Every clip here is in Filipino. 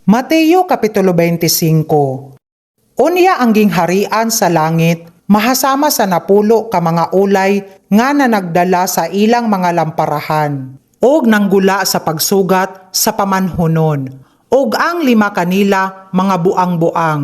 Mateo Kapitulo 25. Unya ang gingharian sa langit, mahasama sa napulo ka mga ulay nga na nagdala sa ilang mga lamparahan, og nanggula sa pagsugat sa pamanhunon, og ang 5 kanila mga buang-buang,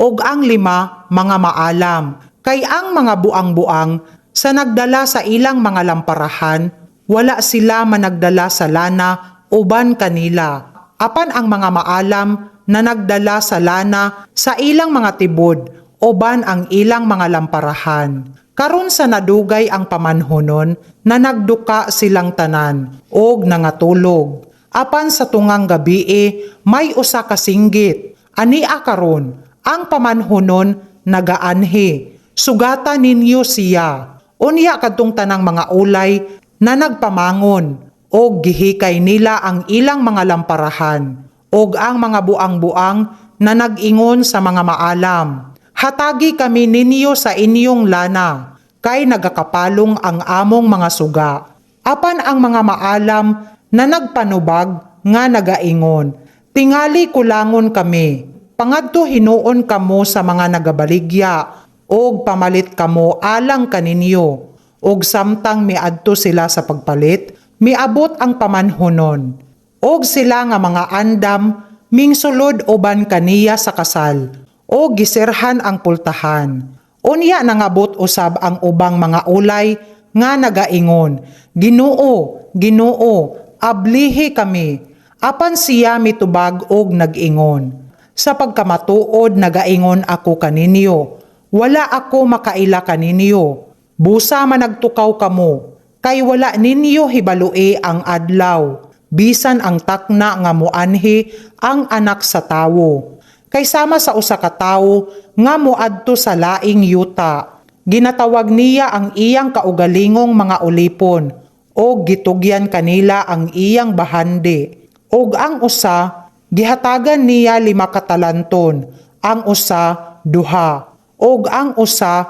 og ang 5 mga maalam, kay ang mga buang-buang sa nagdala sa ilang mga lamparahan, wala sila managdala sa lana uban kanila. Apan ang mga maalam na nagdala sa lana sa ilang mga tibod, oban ang ilang mga lamparahan. Karon sa nadugay ang pamanhonon, na nagduka silang tanan, og nangatulog. Apan sa tungang gabii, may usa ka singgit. Ania karon, ang pamanhonon nagaanhi. Sugata ninyo siya. Unya kadtong tanang mga ulay na nagpamangon, og gihikay nila ang ilang mga lamparahan, og ang mga buang-buang na nag-ingon sa mga maalam, hatagi kami ninyo sa inyong lana, kay nagakapalong ang among mga suga. Apan ang mga maalam na nagpanubag nga nagaingon, tingali kulangon kami, pangadto hinuon kamo sa mga nagabaligya, og pamalit kamo alang kaninyo, og samtang miadto sila sa pagpalit, miabot ang pamanhonon, og sila nga mga andam, mingsulod uban kaniya sa kasal, o gisirhan ang pultahan. Unya nangabot usab ang ubang mga ulay, nga nagaingon, Ginoo, Ginoo, ablihi kami. Apan siya mitubag og nag-ingon, sa pagkamatuod nagaingon ako kaninyo, wala ako makaila kaninyo, busa man nagtukaw kamo, kay wala ninyo hibalui ang adlaw, bisan ang takna nga moanhi ang anak sa tawo. Kay sama sa usa ka tawo nga moadto sa laing yuta, ginatawag niya ang iyang kaugalingong mga ulipon, o gitugyan kanila ang iyang bahandi. Og ang usa, gihatagan niya 5 katalanton, ang usa 2, og ang usa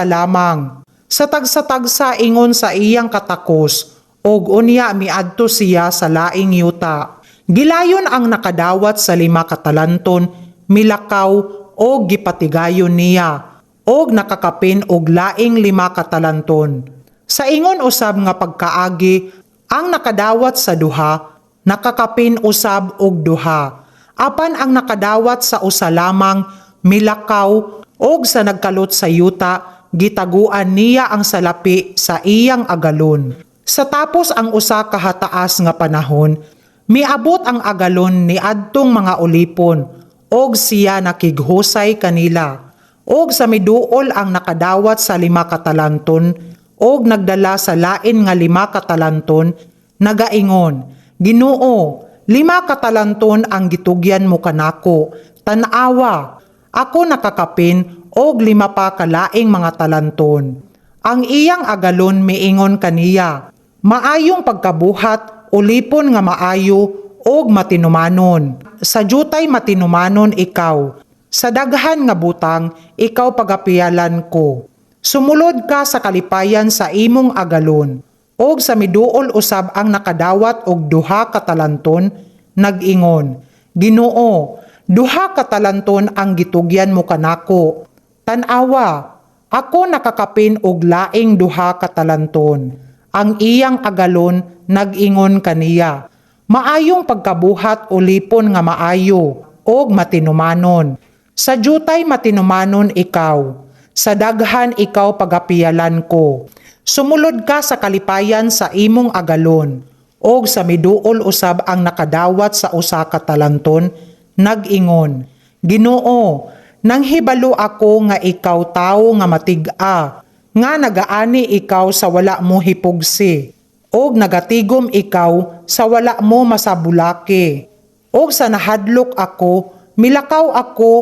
lamang. Sa tagsa-tagsa ingon sa iyang katakos, og unya miadto siya sa laing yuta. Gilayon ang nakadawat sa 5 katalanton, milakaw og gipatigayon niya, og nakakapin og laing 5 katalanton. Sa ingon usab nga pagkaagi, ang nakadawat sa 2, nakakapin usab og 2. Apan ang nakadawat sa usa lamang, milakaw, og sa nagkalot sa yuta, gitaguan niya ang salapi sa iyang agalon. Sa tapos ang usa ka hataas nga panahon, miabot ang agalon ni adtong mga ulipon, og siya nakighusay kanila. Og sa miduol ang nakadawat sa 5 katalanton, og nagdala sa lain nga 5 katalanton, nagaingon, Ginoo, 5 katalanton ang gitugyan mo kanako, tan-awa, ako nakakapin, og 5 pa kalaing mga talanton. Ang iyang agalon miingon kaniya, maayong pagkabuhat, ulipon nga maayo, og matinumanon. Sa jutay matinumanon ikaw, sa daghan nga butang, ikaw pagapiyalan ko. Sumulod ka sa kalipayan sa imong agalon, og sa miduol usab ang nakadawat og 2 katalanton, nag-ingon, Ginoo, 2 katalanton ang gitugyan mo kanako, tan-awa, ako nakakapin og laing 2 katalanton. Ang iyang agalon nag-ingon kaniya, maayong pagkabuhat ulipon nga maayo, og matinumanon. Sa jutay matinumanon ikaw, sa daghan ikaw pagapiyalan ko. Sumulod ka sa kalipayan sa imong agalon, og sa miduol usab ang nakadawat sa 1 katalanton, nag-ingon, Ginoo, nanghibalo ako nga ikaw tawo nga matig-a, nga nagaani ikaw sa wala mo hipugsi, og nagatigom ikaw sa wala mo masabulake. Og sa nahadlok ako, milakaw ako,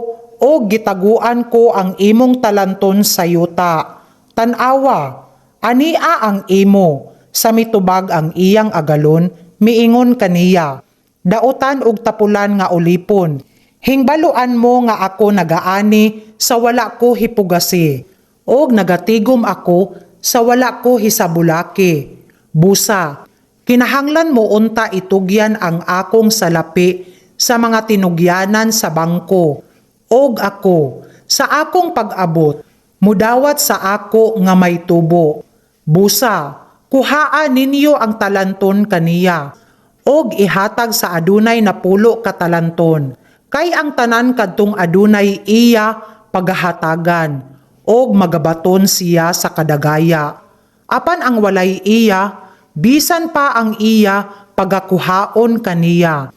og gitaguan ko ang imong talanton sa yuta. Tan-awa, ania ang imo, sa mitubag ang iyang agalon, miingon kaniya, dautan og tapulan nga ulipon, hingbaluan mo nga ako nagaani sa wala ko hipugasi, og nagatigom ako sa wala ko hisabulaki. Busa, kinahanglan mo unta itugyan ang akong salapi sa mga tinugyanan sa bangko, og ako sa akong pag-abot mudawat sa ako nga may tubo. Busa, kuhaan ninyo ang talanton kaniya, og ihatag sa adunay na pulo ka talanton, kay ang tanan kadtong adunay iya paghahatagan, og magabaton siya sa kadagaya. Apan ang walay iya, bisan pa ang iya pagakuhaon kaniya.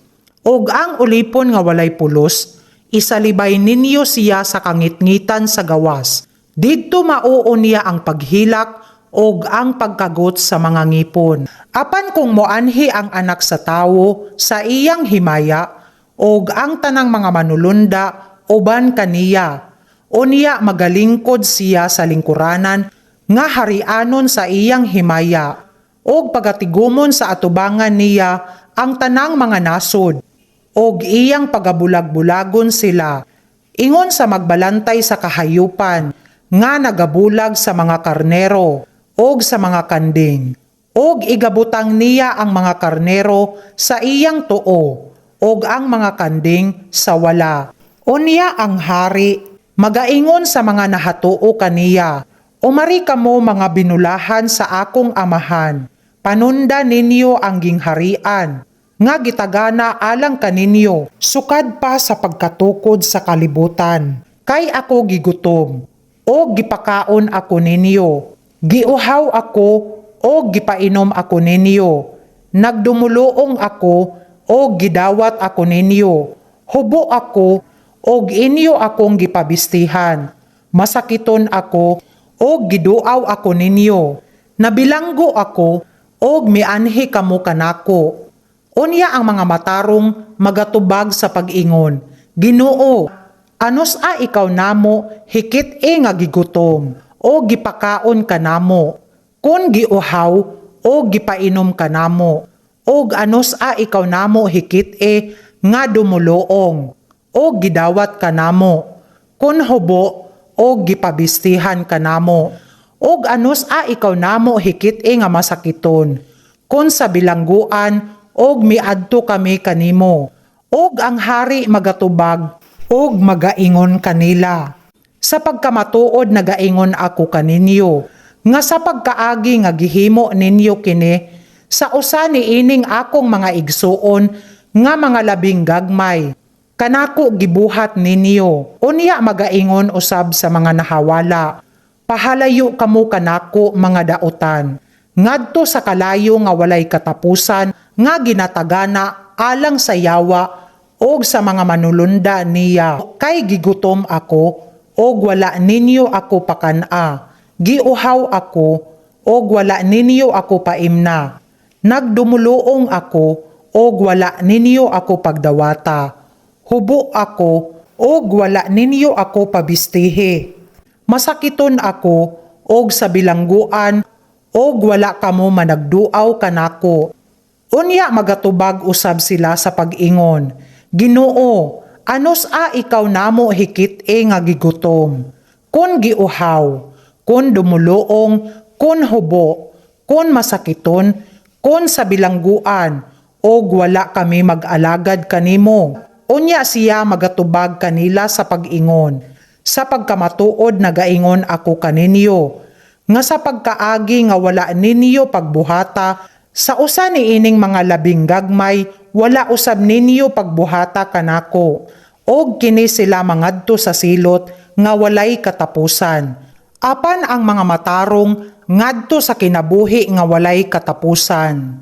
Og ang ulipon nga walay pulos, isalibay ninyo siya sa kangitngitan sa gawas. Didto mauon niya ang paghilak og ang pagkagot sa mga ngipon. Apan kung moanhi ang anak sa tawo sa iyang himaya, og ang tanang mga manulunda uban kaniya, unya magalingkod siya sa lingkuranan nga harianon sa iyang himaya, og pagatigumon sa atubangan niya ang tanang mga nasod, og iyang pagabulag-bulagon sila, ingon sa magbalantay sa kahayupan, nga nagabulag sa mga karnero, og sa mga kanding, og igabutang niya ang mga karnero sa iyang tuo, og ang mga kanding sa wala. Unya ang hari, magaingon sa mga nahatuo kaniya, umari kamo mga binulahan sa akong amahan, panunda ninyo ang gingharian, nga gitagana alang kaninyo, sukad pa sa pagkatukod sa kalibutan. Kay ako gigutom, o gipakaon ako ninyo, giuhaw ako, o gipainom ako ninyo, nagdumuluong ako, o gidawat ako ninyo, hubo ako, o inyo akong gipabistihan, masakiton ako, o giduaw ako ninyo, nabilanggo ako, o mianhi kamo kanako. Unya ang mga matarong magatubag sa pag-ingon, Ginoo, anos ikaw namo hikit nga gigutom, o gipakaon ka namo, kun giuhaw, o gipainom ka namo, o anos ikaw namo hikit nga dumuloong, o gidawat ka namo, kun hubo, o gipabistihan ka namo, o anos ikaw namo hikit nga masakiton, kun sa bilangguan, og miadto kami kanimo, og ang hari magatubag, og magaingon kanila. Sa pagkamatuod nagaingon ako kaninyo, nga sa pagkaagi nga gihimo ninyo kini, sa usa ni ining akong mga igsuon, nga mga labing gagmay, kanako gibuhat ninyo. Unya magaingon usab sa mga nahawala, pahalayo kamo kanako mga dautan, ngadto sa kalayo nga walay katapusan, nga ginatagana alang sa yawa og sa mga manulunda niya. Kay gigutom ako, og wala ninyo ako pakana, giuhaw ako, og wala ninyo ako paimna, nagdumuluong ako, og wala ninyo ako pagdawata, hubo ako, og wala ninyo ako pabistihi, masakiton ako, og sa bilangguan, og wala kamo managduaw kanako. Unya magatubag usab sila sa pag-ingon, Ginoo, anos ikaw namo hikit nga gigutom, kun giuhaw, kun dumuloong, kun hubo, kun masakiton, kun sa bilangguan, og wala kami mag-alagad kanimo. Unya siya magatubag kanila sa pag-ingon, sa pagkamatuod nagaingon ako kaninyo, nga sa pagkaagi nga wala ninyo pagbuhata, sa usa ni ining mga labing gagmay, wala usab ninyo pagbuhata kanako, og kini sila mangadto sa silot nga walay katapusan. Apan ang mga matarong ngadto sa kinabuhi nga walay katapusan.